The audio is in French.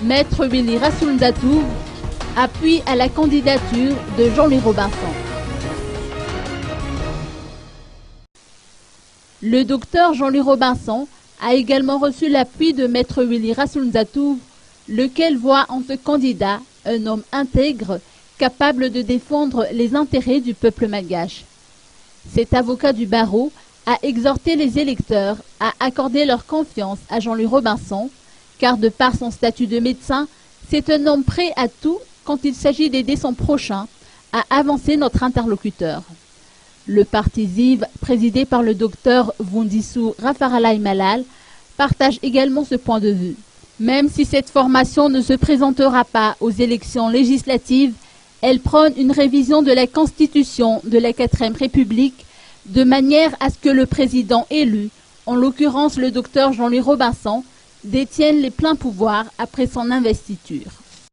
Maître Willy Rassoul Ndatouf appuie à la candidature de Jean-Louis Robinson. Le docteur Jean-Louis Robinson a également reçu l'appui de Maître Willy Rassoul Ndatouf, lequel voit en ce candidat un homme intègre, capable de défendre les intérêts du peuple malgache. Cet avocat du barreau a exhorté les électeurs à accorder leur confiance à Jean-Louis Robinson, car de par son statut de médecin, c'est un homme prêt à tout quand il s'agit d'aider son prochain à avancer notre interlocuteur. Le parti ZIV, présidé par le docteur Vundisou Rafaralai Malal, partage également ce point de vue. Même si cette formation ne se présentera pas aux élections législatives, elle prône une révision de la Constitution de la 4e République de manière à ce que le président élu, en l'occurrence le docteur Jean-Louis Robinson, détienne les pleins pouvoirs après son investiture.